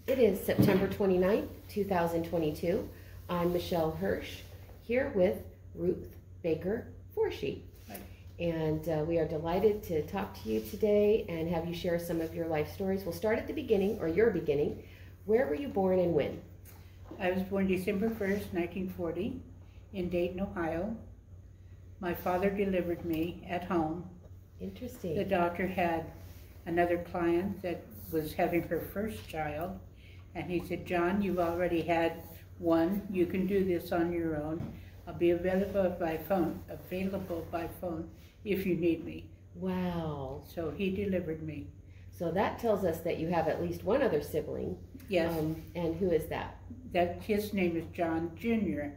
It is September 29th, 2022. I'm Michelle Hirsch, here with Ruth Baker Forshee. And we are delighted to talk to you today and have you share some of your life stories. We'll start at the beginning, or your beginning. Where were you born and when? I was born December 1st, 1940, in Dayton, Ohio. My father delivered me at home. Interesting. The doctor had another client that was having her first child, and he said, "John, you've already had one. You can do this on your own. I'll be available by phone if you need me." Wow. So he delivered me. So that tells us that you have at least one other sibling. Yes. And who is that? His name is John Jr.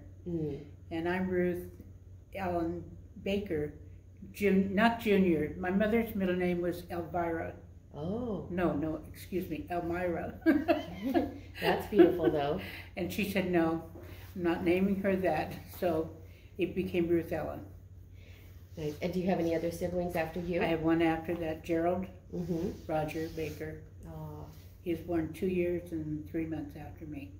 And I'm Ruth Ellen Baker, not Junior. My mother's middle name was Elvira. Oh. No, excuse me, Elmira. That's beautiful, though. And she said, "No, I'm not naming her that." So it became Ruth Ellen. Nice. And do you have any other siblings after you? I have one after that, Gerald Roger Baker. Oh. He was born 2 years and 3 months after me.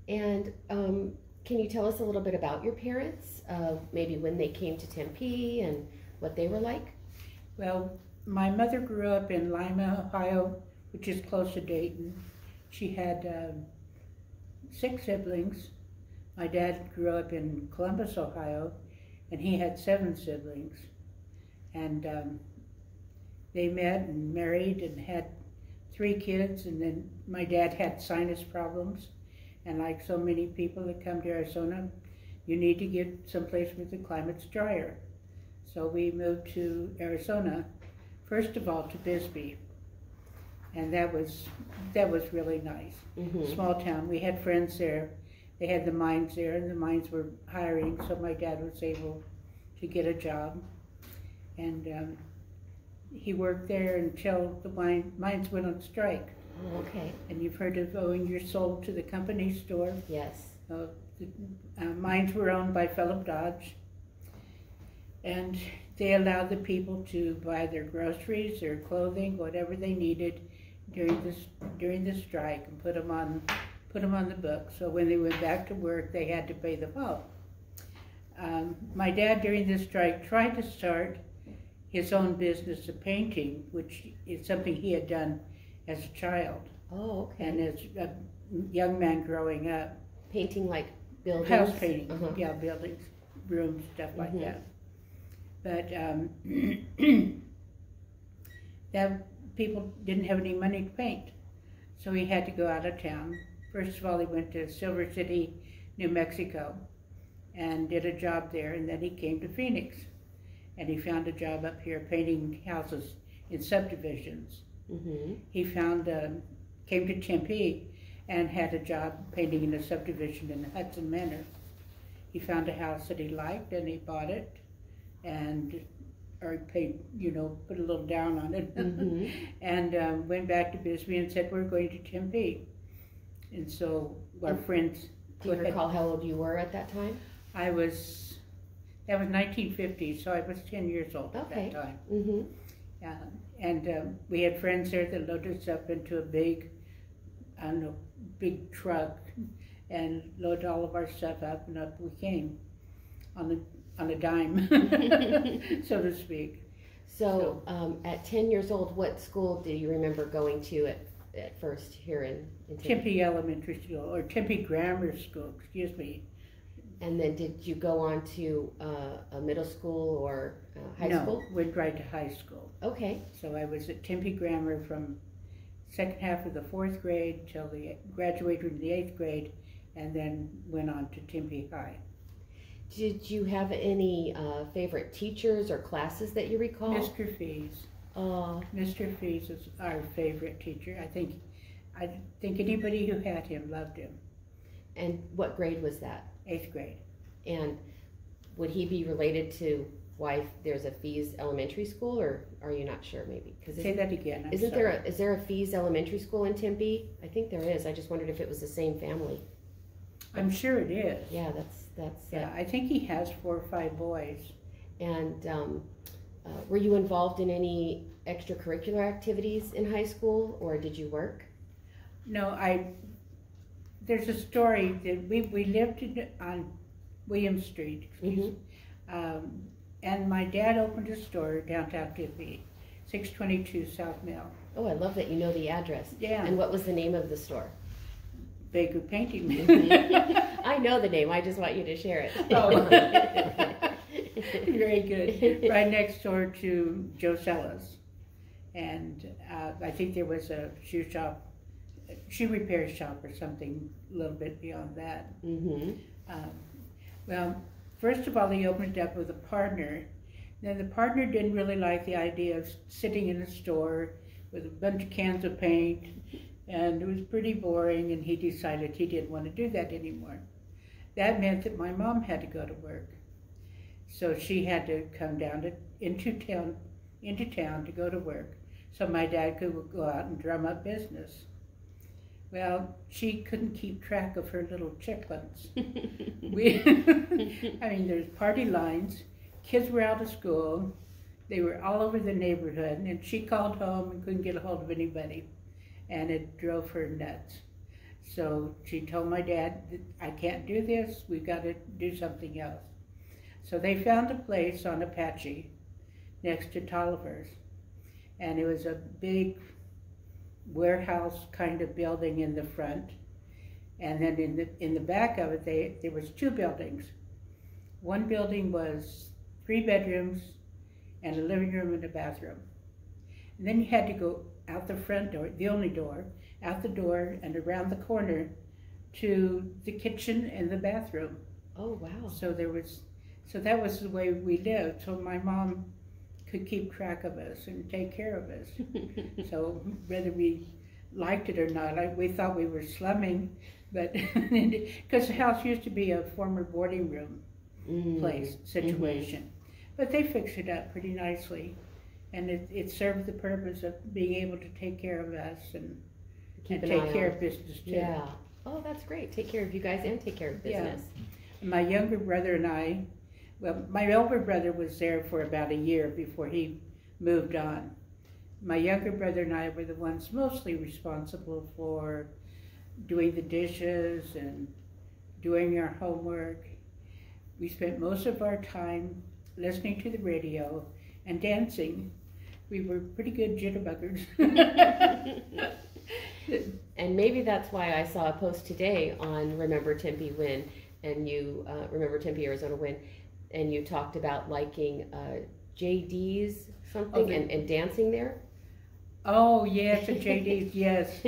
And can you tell us a little bit about your parents? Maybe when they came to Tempe and what they were like? Well, my mother grew up in Lima, Ohio, which is close to Dayton. She had 6 siblings. My dad grew up in Columbus, Ohio, and he had 7 siblings. And they met and married and had 3 kids, and then my dad had sinus problems. And like so many people that come to Arizona, you need to get someplace where the climate's drier. So we moved to Arizona, first of all to Bisbee, and that was really nice. Small town. We had friends there. They had the mines there, and the mines were hiring, so my dad was able to get a job. And he worked there until the mines went on strike. Oh, okay. And you've heard of owing your soul to the company store? Yes. The mines were owned by Philip Dodge, and they allowed the people to buy their groceries, their clothing, whatever they needed during the strike, and put them on the books. So when they went back to work, they had to pay them off. My dad, during this strike, tried to start his own business of painting, which is something he had done as a child. Oh, okay. And as a young man growing up. Painting like buildings? House painting, yeah, buildings, rooms, stuff like that. But that people didn't have any money to paint, so he had to go out of town. First of all, he went to Silver City, New Mexico, and did a job there, and then he came to Phoenix, and he found a job up here painting houses in subdivisions. He came to Tempe and had a job painting in a subdivision in Hudson Manor. He found a house that he liked, and he bought it, or paid, put a little down on it, and went back to Bisbee and said, "We're going to Tempe." And so our friends... Do you recall how old you were at that time? That was 1950, so I was 10 years old at that time. And we had friends there that loaded us up into a big truck and loaded all of our stuff up, and up we came on a dime, so to speak. So at 10 years old, what school do you remember going to at first here in Tempe? Tempe Elementary School, or Tempe Grammar School, excuse me. And then did you go on to a middle school or high school? No, went right to high school. Okay. So I was at Tempe Grammar from second half of the 4th grade till graduated in the 8th grade, and then went on to Tempe High. Did you have any favorite teachers or classes that you recall? Mr. Fees. Mr. Fees was our favorite teacher. I think anybody who had him loved him. And what grade was that? 8th grade. And would he be related to why there's a Fees Elementary School, or are you not sure? Maybe say that again. Is there a Fees Elementary School in Tempe? I think there is. I just wondered if it was the same family. I'm sure it is. Yeah, that's. Yeah, I think he has 4 or 5 boys. And were you involved in any extracurricular activities in high school, or did you work? No, there's a story that we lived on William Street, and my dad opened a store downtown Tempe, 622 South Mill. Oh, I love that you know the address. Yeah. And what was the name of the store? Baker Painting. I know the name. I just want you to share it. Oh. Very good. Right next door to Joe Sellas. And I think there was a shoe shop, shoe repair shop or something a little bit beyond that. Well, first of all, he opened it up with a partner. Then the partner didn't really like the idea of sitting in a store with a bunch of cans of paint, and it was pretty boring, and he decided he didn't want to do that anymore. That meant that my mom had to go to work. So she had to come down into town to go to work, so my dad could go out and drum up business. Well, she couldn't keep track of her little chicklets. I mean, there's party lines, kids were out of school, they were all over the neighborhood, and she called home and couldn't get a hold of anybody, and it drove her nuts. So she told my dad, I can't do this, we've got to do something else. So they found a place on Apache next to Tolliver's, and it was a big warehouse kind of building in the front, and then in the back of it there was two buildings. One building was 3 bedrooms and a living room and a bathroom, and then you had to go out the front door, the only door, out the door and around the corner to the kitchen and the bathroom. Oh wow. So that was the way we lived, so my mom could keep track of us and take care of us. So whether we liked it or not, we thought we were slumming, but because the house used to be a former boarding room place situation. But they fixed it up pretty nicely, and it served the purpose of being able to take care of us and take care of business too. Yeah. Oh, that's great. Take care of you guys and take care of business. Yeah. My younger brother and I, well, my older brother was there for about a year before he moved on. My younger brother and I were the ones mostly responsible for doing the dishes and doing our homework. We spent most of our time listening to the radio and dancing. We were pretty good jitterbuggers. And maybe that's why I saw a post today on Remember Tempe Win, and you Remember Tempe, Arizona Win, and you talked about liking JD's something and dancing there. Oh yes, at JD's, yes.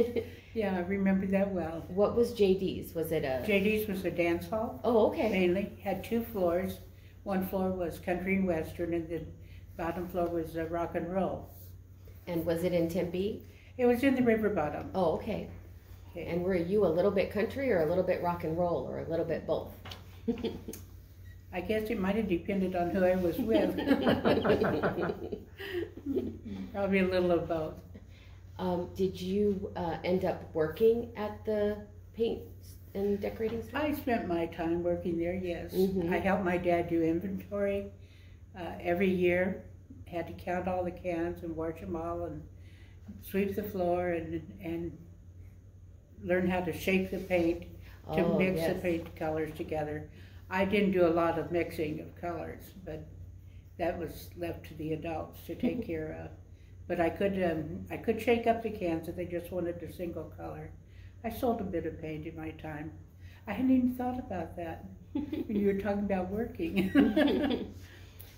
Yeah, I remember that well. What was JD's? Was it a... JD's was a dance hall. Oh, okay. Mainly. Had 2 floors. One floor was country and western, and the bottom floor was rock and roll. And was it in Tempe? It was in the river bottom. Oh, okay. And were you a little bit country or a little bit rock and roll or a little bit both? I guess it might have depended on who I was with. Probably a little of both. Did you end up working at the paint and decorating store? I spent my time working there, yes. I helped my dad do inventory every year. Had to count all the cans and wash them all and sweep the floor and learn how to shake the paint to mix the paint colors together. I didn't do a lot of mixing of colors, but that was left to the adults to take care of. But I could shake up the cans if they just wanted a single color. I sold a bit of paint in my time. I hadn't even thought about that when you were talking about working.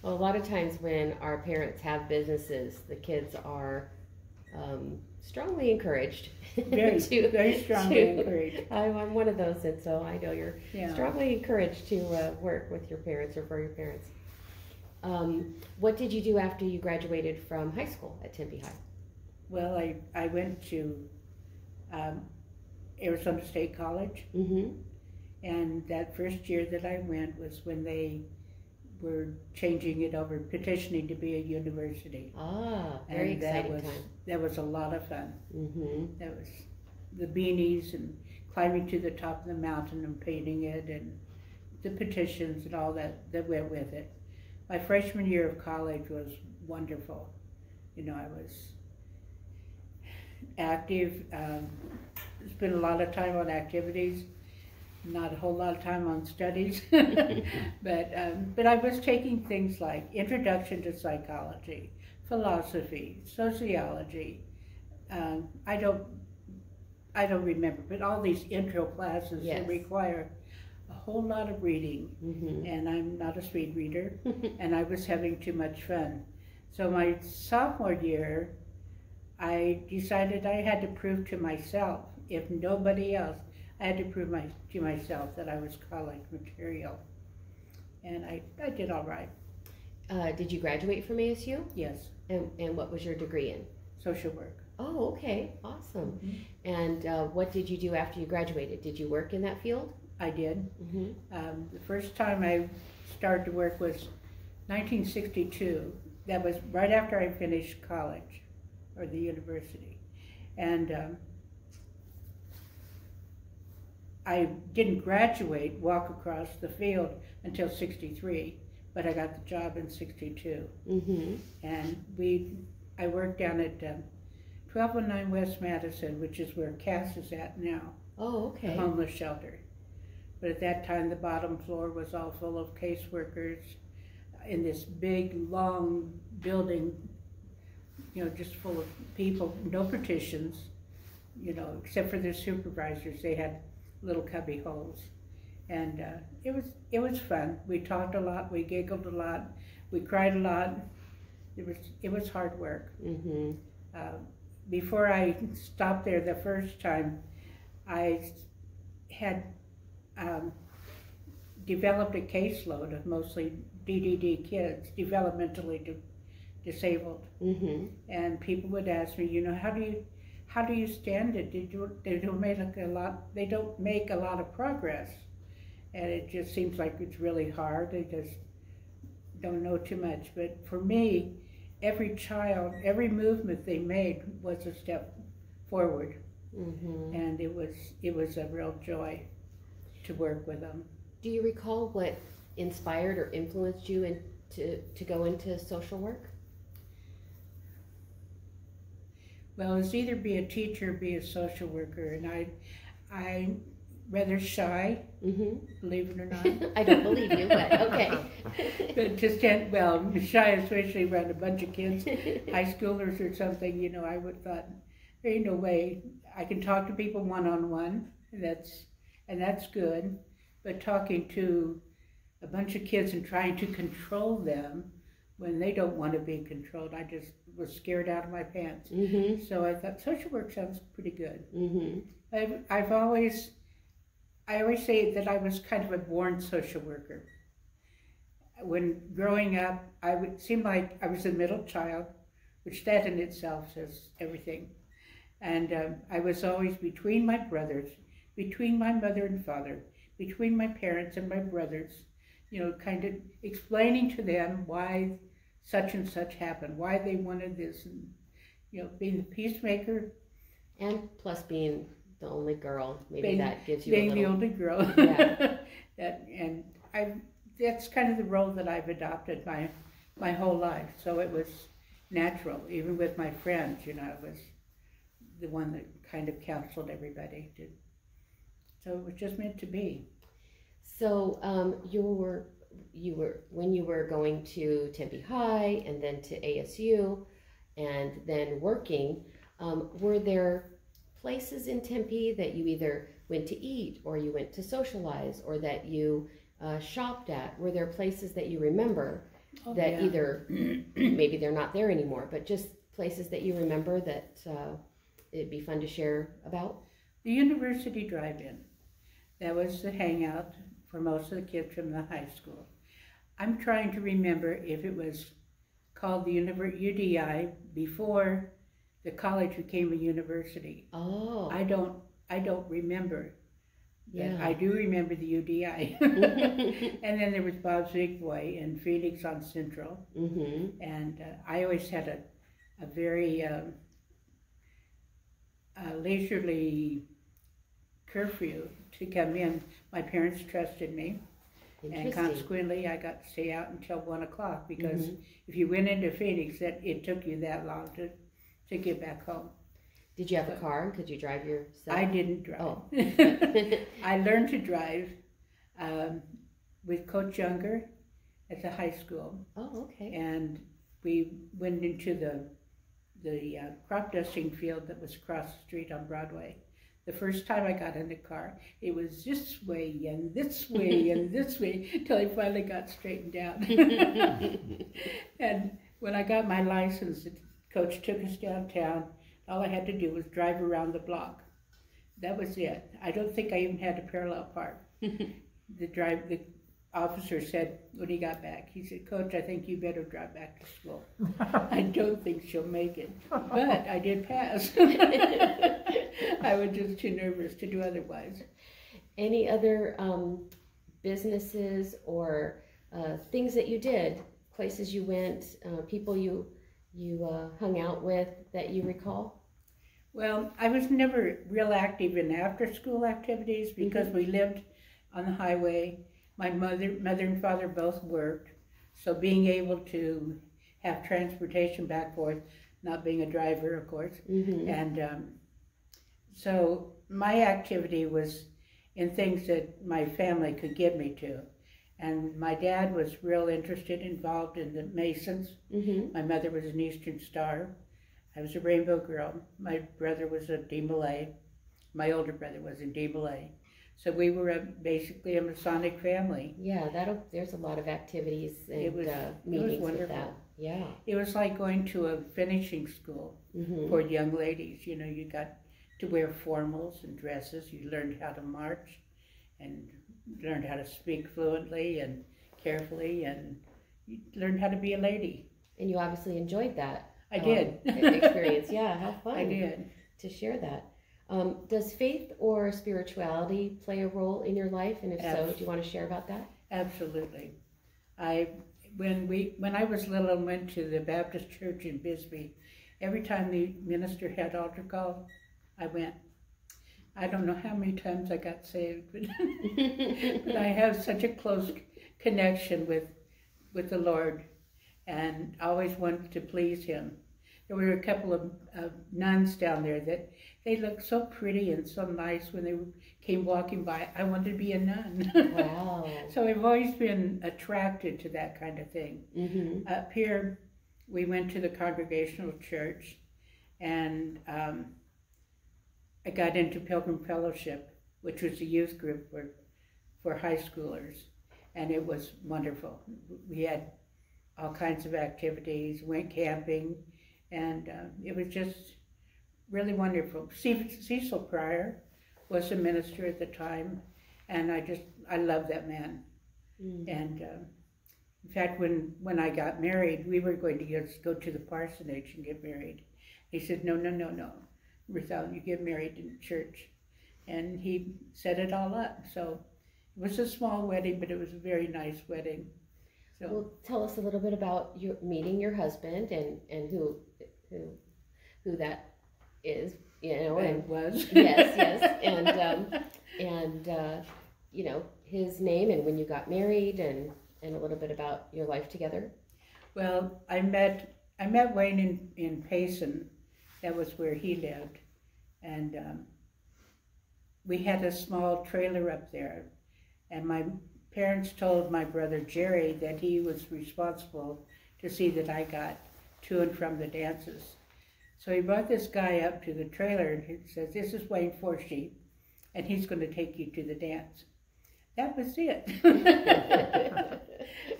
Well, a lot of times when our parents have businesses, the kids are strongly encouraged. Very strongly encouraged. I'm one of those, and so I know you're strongly encouraged to work with your parents or for your parents. What did you do after you graduated from high school at Tempe High? Well, I went to Arizona State College, and that first year that I went was when they were changing it over, petitioning to be a university. Ah, very exciting time. That was a lot of fun. That was the beanies and climbing to the top of the mountain and painting it and the petitions and all that went with it. My freshman year of college was wonderful. You know, I was active, spent a lot of time on activities, not a whole lot of time on studies. But I was taking things like Introduction to Psychology, Philosophy, Sociology. I don't remember, but all these intro classes that require a whole lot of reading, and I'm not a speed reader, and I was having too much fun. So my sophomore year, I decided I had to prove to myself, if nobody else, I had to prove to myself that I was college material. And I did all right. Did you graduate from ASU? Yes. And what was your degree in? Social work. Oh, okay, awesome. And what did you do after you graduated? Did you work in that field? I did. The first time I started to work was 1962. That was right after I finished college, or the university. And I didn't walk across the field until 63, but I got the job in 62. And I worked down at 1209 West Madison, which is where Cass is at now. Oh, okay. The homeless shelter. But at that time, the bottom floor was all full of caseworkers in this big, long building, just full of people, no partitions, except for the supervisors. They had little cubby holes. And it was fun. We talked a lot, we giggled a lot, we cried a lot. It was hard work. Before I stopped there the first time, I had developed a caseload of mostly DDD kids, developmentally disabled. And people would ask me, how do you stand it? They don't make a lot of progress, and it just seems like it's really hard. They just don't know too much. But for me, every child, every movement they made was a step forward, and it was a real joy to work with them. Do you recall what inspired or influenced you to go into social work? Well, it's either be a teacher or be a social worker, and I'm rather shy, believe it or not. I don't believe you, but okay. But shy, especially around a bunch of kids, high schoolers or something, I would thought, there ain't no way. I can talk to people one-on-one, and that's good, but talking to a bunch of kids and trying to control them when they don't want to be controlled, I just was scared out of my pants. So I thought social work sounds pretty good. I always say that I was kind of a born social worker. When growing up, it seemed like I was the middle child, which that in itself says everything. And I was always between my brothers, between my mother and father, between my parents and my brothers, kind of explaining to them why such and such happened, why they wanted this, and being the peacemaker. And plus being the only girl, maybe that gives you being a little... the only girl. Yeah. That's kind of the role that I've adopted my whole life. So it was natural, even with my friends. I was the one that kind of counseled everybody. So it was just meant to be. So when you were going to Tempe High and then to ASU and then working, were there places in Tempe that you either went to eat or you went to socialize or that you shopped at? Were there places that you remember either maybe they're not there anymore, but just places that you remember that it'd be fun to share about? The University Drive-In. That was the hangout for most of the kids from the high school. I'm trying to remember if it was called the UDI before the college became a university. Oh. I don't remember. Yeah. I do remember the UDI. And then there was Bob's Big Boy in Phoenix on Central. And I always had a very leisurely curfew to come in. My parents trusted me. And consequently, I got to stay out until 1 o'clock because if you went into Phoenix, it took you that long to get back home. Did you have a car? Could you drive yourself? I didn't drive. Oh. I learned to drive with Coach Younger at the high school. Oh, okay. And we went into the crop dusting field that was across the street on Broadway. The first time I got in the car, it was this way and this way and this way until I finally got straightened out. And when I got my license, the coach took us downtown. All I had to do was drive around the block. That was it. I don't think I even had to parallel park. The officer said when he got back, he said, "Coach, I think you better drive back to school. I don't think she'll make it." But I did pass. I was just too nervous to do otherwise. Any other businesses or things that you did, places you went, people you hung out with that you recall? Well, I was never real active in after-school activities because we lived on the highway. My mother and father both worked, so being able to have transportation back and forth, not being a driver, of course, and so my activity was in things that my family could get me to. And my dad was real involved in the Masons. My mother was an Eastern Star. I was a Rainbow Girl. My brother was a D Malay. My older brother was in D Malay. So we were basically a Masonic family. Yeah, there's a lot of activities and meetings with that. Yeah. It was like going to a finishing school for young ladies. You know, you got to wear formals and dresses. You learned how to march and learned how to speak fluently and carefully, and you learned how to be a lady. And you obviously enjoyed that. I did. Experience. Yeah, how fun. I did. To share that. Does faith or spirituality play a role in your life? And if so, do you want to share about that? Absolutely. When I was little and went to the Baptist church in Bisbee, every time the minister had altar call, I went. I don't know how many times I got saved, but, but I have such a close connection with the Lord and always wanted to please Him. There were a couple of nuns down there that they looked so pretty and so nice when they came walking by. I wanted to be a nun. Wow. So I've always been attracted to that kind of thing. Up here, we went to the Congregational Church, and I got into Pilgrim Fellowship, which was a youth group for high schoolers, and it was wonderful. We had all kinds of activities, went camping, and it was just really wonderful. Cecil Pryor was a minister at the time, and I love that man. And in fact, when I got married, we were going to go to the parsonage and get married. He said, no, Ruth, you get married in church. And he set it all up. So it was a small wedding, but it was a very nice wedding. So, well, tell us a little bit about your meeting your husband and who that is, you know, and was. yes, and you know, his name and when you got married and a little bit about your life together. Well, I met Wayne in Payson. That was where he lived, and we had a small trailer up there, and my parents told my brother Jerry that he was responsible to see that I got to and from the dances. So he brought this guy up to the trailer and he says, "This is Wayne Forshee, and he's going to take you to the dance." That was it.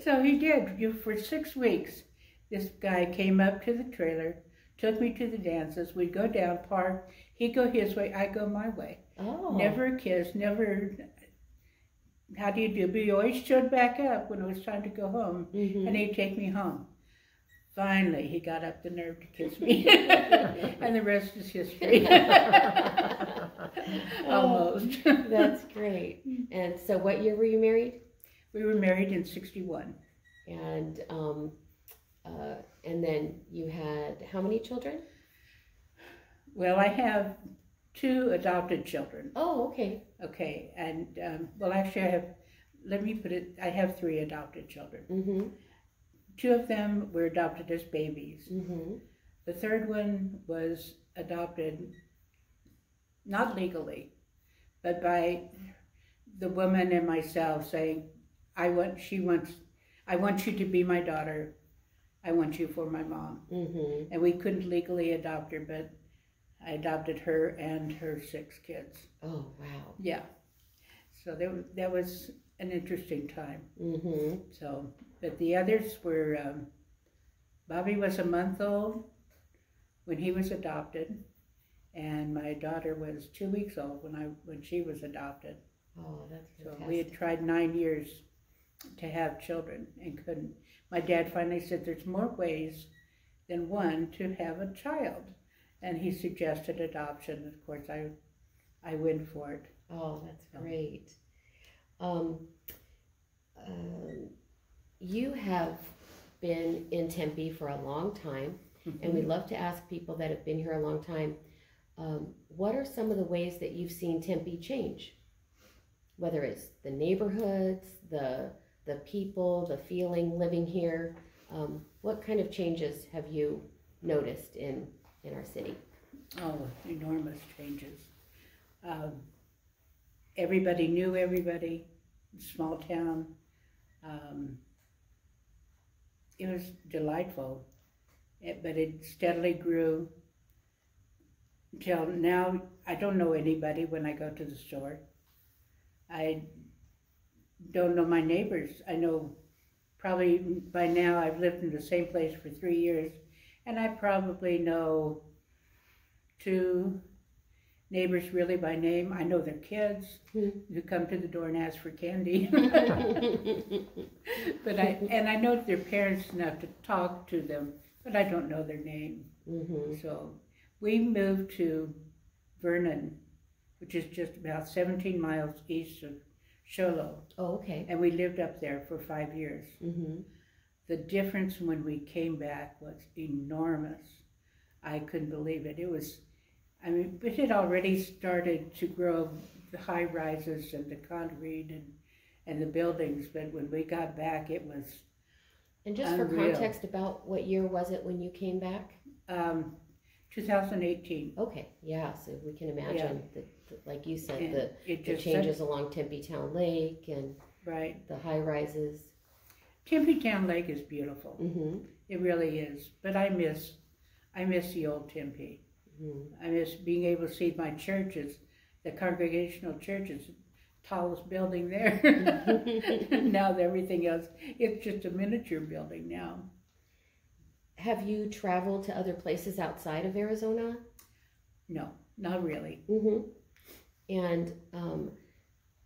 So he did. For 6 weeks, this guy came up to the trailer, took me to the dances. We'd go down, park. He'd go his way, I'd go my way. Oh. Never a kiss, never, how do you do? But he always showed back up when it was time to go home, and he'd take me home. Finally, he got up the nerve to kiss me, and the rest is history. Almost. That's great. And so what year were you married? We were married in 1961. And then you had how many children? Well, I have 2 adopted children. Oh, okay. Okay, and well, actually, I have 3 adopted children. 2 of them were adopted as babies. The third one was adopted, not legally, but by the woman and myself saying, I want you to be my daughter. I want you for my mom. And we couldn't legally adopt her, but I adopted her and her 6 kids. Oh, wow. Yeah. So that was an interesting time. So, but the others were, Bobby was a month old when he was adopted, and my daughter was 2 weeks old when she was adopted. Oh, that's fantastic. So we had tried 9 years to have children and couldn't. My dad finally said there's more ways than one to have a child, and he suggested adoption. Of course, I went for it. Oh, that's great. You have been in Tempe for a long time, and we love to ask people that have been here a long time, what are some of the ways that you've seen Tempe change? Whether it's the neighborhoods, the people, the feeling living here, what kind of changes have you noticed in our city? Oh, enormous changes. Everybody knew everybody, small town. It was delightful, but it steadily grew until now. I don't know anybody when I go to the store. I don't know my neighbors. I know probably by now I've lived in the same place for 3 years, and I probably know 2 neighbors really by name. I know their kids who come to the door and ask for candy. But I know their parents enough to talk to them, but I don't know their name. So we moved to Vernon, which is just about 17 miles east of Sholo. Oh, okay. And we lived up there for 5 years. The difference when we came back was enormous. I couldn't believe it. It was, it had already started to grow, the high rises and the concrete and the buildings, but when we got back, it was And just unreal. For context, about what year was it when you came back? 2018. Okay, yeah, so we can imagine, like you said, the just changes along Tempe Town Lake and the high rises. Tempe Town Lake is beautiful. It really is. But I miss the old Tempe. I miss being able to see my churches, the Congregational churches, tallest building there. Now everything else, it's just a miniature building now. Have you traveled to other places outside of Arizona? No, not really. And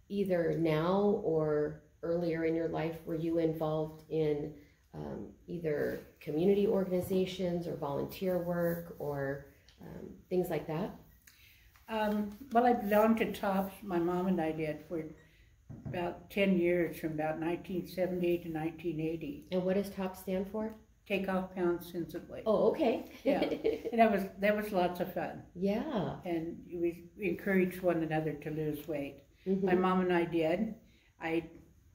either now or earlier in your life, were you involved in either community organizations or volunteer work or things like that? Well, I belonged to TOPS. My mom and I did for about 10 years, from about 1970 to 1980. And what does TOP stand for? Take off pounds sensibly. Oh, okay. Yeah, and that was lots of fun. Yeah. And we encouraged one another to lose weight. My mom and I did. I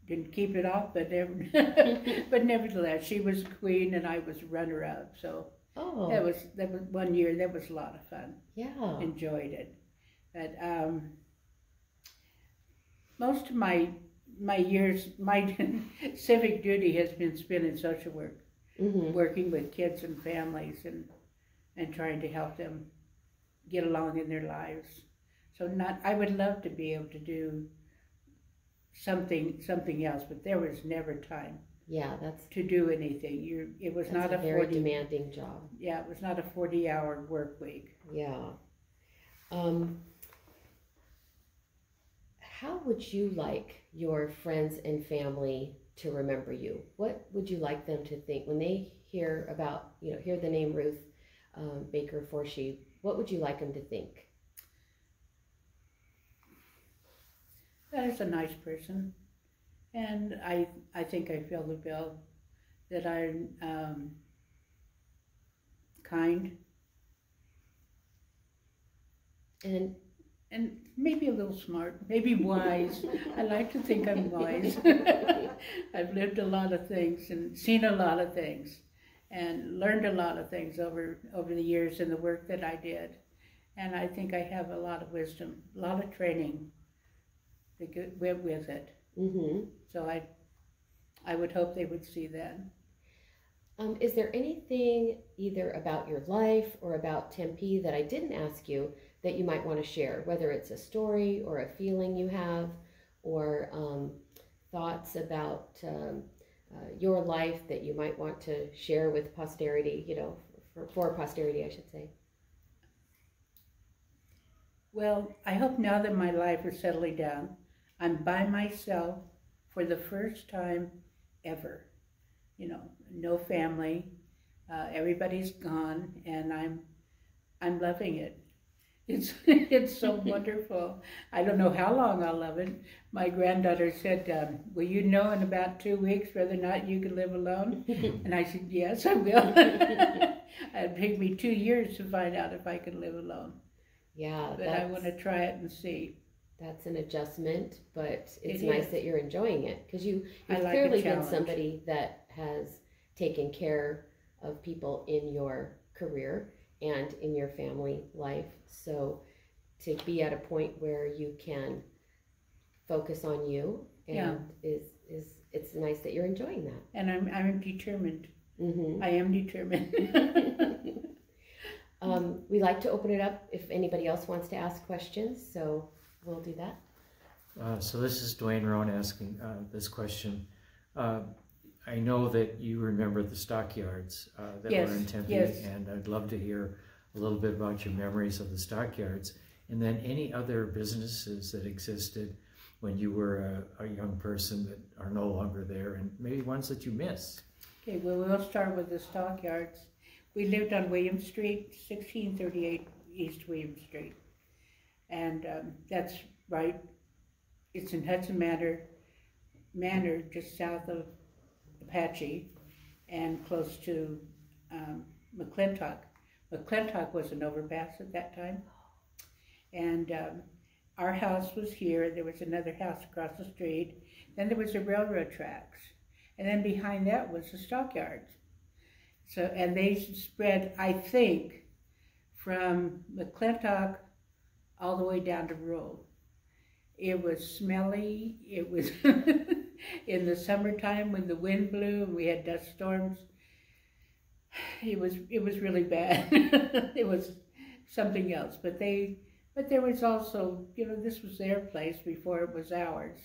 didn't keep it off, but but nevertheless, she was queen and I was runner-up. So that was 1 year. That was a lot of fun. Yeah. Enjoyed it. But most of my years, my civic duty has been spent in social work. Working with kids and families and trying to help them get along in their lives. So I would love to be able to do something else, but there was never time. Yeah, to do anything. It was not a very demanding job. Yeah, it was not a 40-hour work week. Yeah. How would you like your friends and family to remember you? What would you like them to think when they hear about, hear the name Ruth Baker Forshee? What would you like them to think? That is a nice person, and I think I fill the bill. That I'm kind and maybe a little smart, maybe wise. I like to think I'm wise. I've lived a lot of things and seen a lot of things, and learned a lot of things over the years in the work that I did. And I think I have a lot of wisdom, a lot of training that went with it. Mm-hmm. So I would hope they would see that. Is there anything either about your life or about Tempe that I didn't ask you that you might want to share, whether it's a story or a feeling you have, or thoughts about your life that you might want to share with posterity, you know, for posterity, I should say? Well, I hope now that my life is settling down, I'm by myself for the first time ever. You know, no family, everybody's gone, and I'm loving it. It's so wonderful. I don't know how long I'll love it. My granddaughter said, will you know in about 2 weeks whether or not you can live alone? And I said, yes, I will. It'd take me 2 years to find out if I can live alone. Yeah, but I want to try it and see. That's an adjustment, but it's nice that you're enjoying it, because you've like clearly been somebody that has taken care of people in your career and in your family life. So to be at a point where you can focus on you and it's nice that you're enjoying that. And I'm determined. Mm-hmm. I am determined. We like to open it up if anybody else wants to ask questions, so we'll do that. So this is Dwayne Rohn asking this question. I know that you remember the Stockyards that were in Tempe, and I'd love to hear a little bit about your memories of the Stockyards, and then any other businesses that existed when you were a young person that are no longer there, and maybe ones that you miss. Okay, well, we'll start with the Stockyards. We lived on William Street, 1638 East William Street. And that's right, it's in Hudson Manor, just south of Apache, and close to McClintock. McClintock was an overpass at that time. And our house was here, there was another house across the street, then there was the railroad tracks, and then behind that was the Stockyards. So, and they spread, I think, from McClintock all the way down to Rural. It was smelly, it was in the summertime when the wind blew and we had dust storms. It was really bad. It was something else, but there was also, you know, this was their place before it was ours,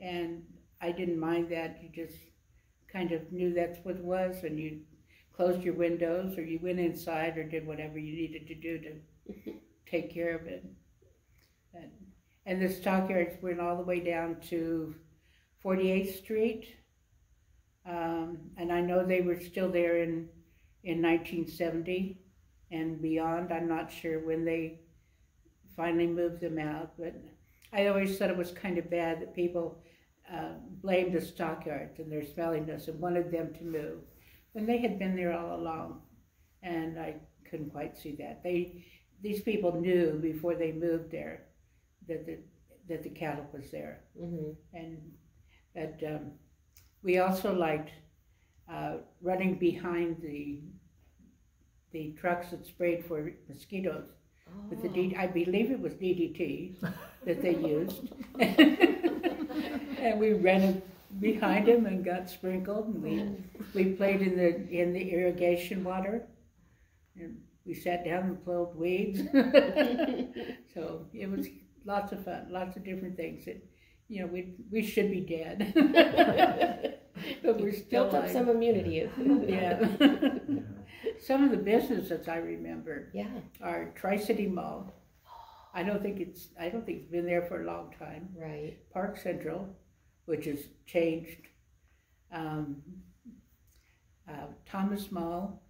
and I didn't mind that. You just kind of knew that's what it was, and you closed your windows, or you went inside, or did whatever you needed to do to take care of it. And the Stockyards went all the way down to 48th Street, and I know they were still there in 1970 and beyond. I'm not sure when they finally moved them out, but I always thought it was kind of bad that people blamed the Stockyards and their smelliness and wanted them to move when they had been there all along, and I couldn't quite see that. These people knew before they moved there that the cattle was there. Mm-hmm. And that we also liked running behind the trucks that sprayed for mosquitoes. Oh. With I believe it was DDT that they used. And we ran behind them and got sprinkled, and we played in the irrigation water, and we sat down and pulled weeds. So it was lots of fun, lots of different things that, you know, we should be dead. But we're still built up some immunity. Yeah. Some of the businesses I remember are Tri-City Mall. I don't think it's been there for a long time. Right. Park Central, which has changed. Thomas Mall,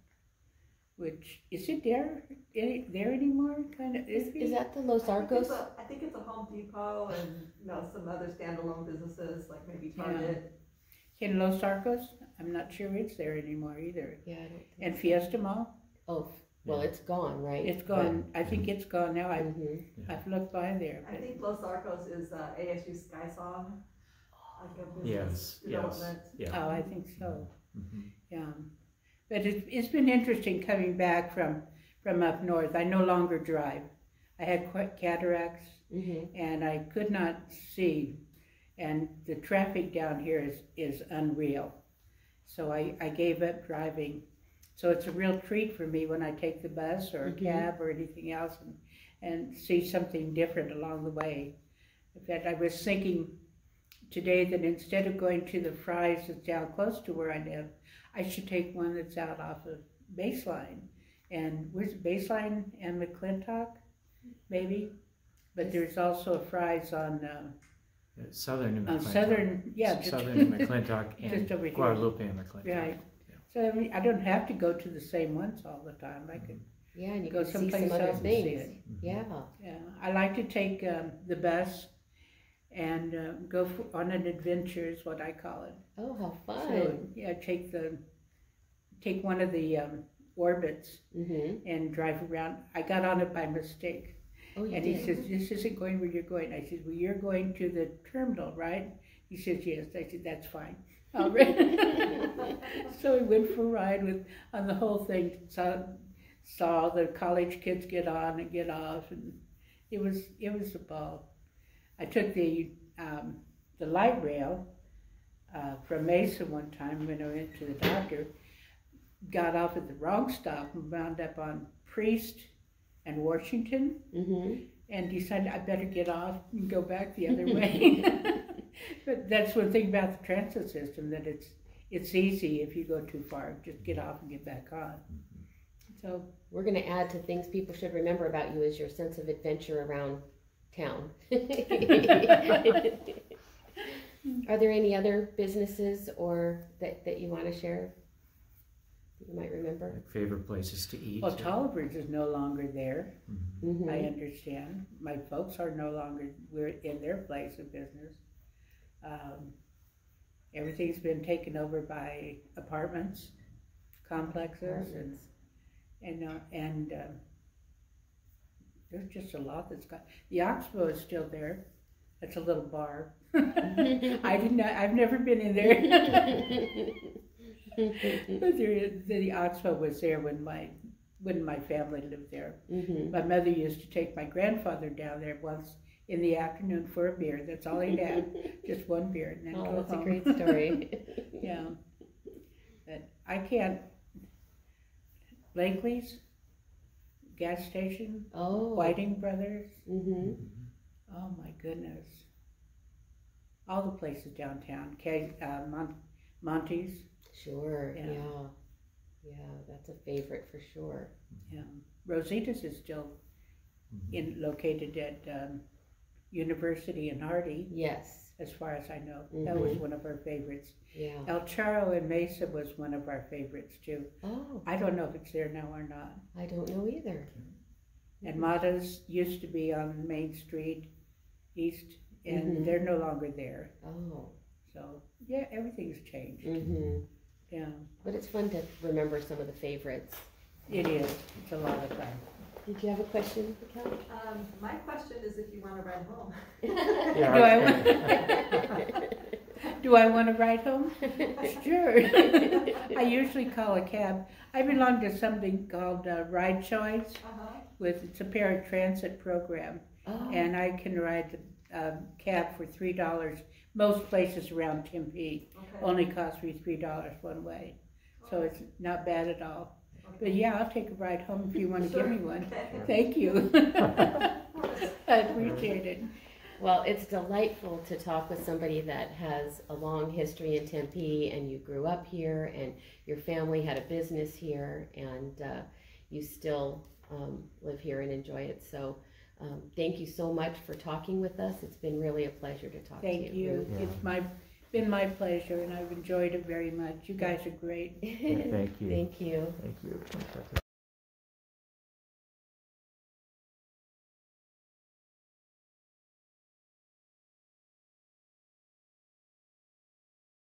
which is it there anymore? Kind of. Is that the Los Arcos? I think it's a Home Depot and, you know, some other standalone businesses like maybe Target. In Los Arcos, I'm not sure it's there anymore either. Yeah, I don't think and Fiesta Mall. Oh, well, it's gone, right? It's gone. I think it's gone now. I've looked by there. I think Los Arcos is ASU Skysong. Like a business development. Yes. Yeah. Oh, I think so. Mm-hmm. Yeah. But it's been interesting coming back from up north. I no longer drive. I had cataracts, and I could not see, and the traffic down here is unreal. So I gave up driving. So it's a real treat for me when I take the bus or a cab or anything else and see something different along the way. In fact, I was thinking today that instead of going to the Fry's that's down close to where I live, I should take one that's out off of Baseline. And where's Baseline and McClintock, maybe? But there's also a Fry's on Southern and McClintock. Southern, yeah. Southern and McClintock and just over Guadalupe and McClintock. Right. Yeah. So I mean, I don't have to go to the same ones all the time. I could and you go can see someplace some other else and see things. it. Yeah. Yeah. I like to take the bus and go on an adventure is what I call it. Oh, how fun. So, yeah, take one of the orbits and drive around. I got on it by mistake. Oh, you and did? He says, this isn't going where you're going. I said, well, you're going to the terminal, right? He says, yes. I said, that's fine. All right. So we went for a ride on the whole thing. Saw the college kids get on and get off, and it was a ball. I took the light rail from Mesa one time when I went to the doctor. Got off at the wrong stop and wound up on Priest and Washington, and decided I better get off and go back the other way. But that's one thing about the transit system, that it's easy if you go too far. Just get off and get back on. So we're going to add to things people should remember about you is your sense of adventure around town. Are there any other businesses or that you want to share that you might remember? Like favorite places to eat? Well, Tolliver's is no longer there. I understand. My folks are no longer in their place of business. Everything's been taken over by apartments, complexes, and there's just a lot that's got. The Oxbow is still there. It's a little bar. I've never been in there. But the Oxbow was there when my family lived there. My mother used to take my grandfather down there once in the afternoon for a beer. That's all he'd have, just one beer, and then go home. That's a great story. Yeah, but I can't. Blakely's gas station. Oh. Whiting Brothers. Oh my goodness. All the places downtown. Monty's. Sure. Yeah, that's a favorite for sure. Yeah. Rosita's is still located at University in Hardy. Yes. As far as I know. That was one of our favorites. Yeah. El Charro in Mesa was one of our favorites too. Oh. I don't know if it's there now or not. I don't know either. And Mata's used to be on Main Street East, and they're no longer there. Oh. So, yeah, everything's changed. Yeah. But it's fun to remember some of the favorites. It is. It's a lot of fun. Did you have a question, Kelly? My question is if you want to ride home. Do I want to ride home? Sure. I usually call a cab. I belong to something called Ride Choice. It's a paratransit program. And I can ride a cab for $3. Most places around Tempe only cost me $3 one way. So it's not bad at all. But yeah, I'll take a ride home if you want to give me one. Thank you. I appreciate it. Well, it's delightful to talk with somebody that has a long history in Tempe, and you grew up here, and your family had a business here, and you still live here and enjoy it. So thank you so much for talking with us. It's been really a pleasure to talk to you. Thank you. Yeah. It's been my pleasure, and I've enjoyed it very much. You guys are great. Thank you. Thank you. Thank you.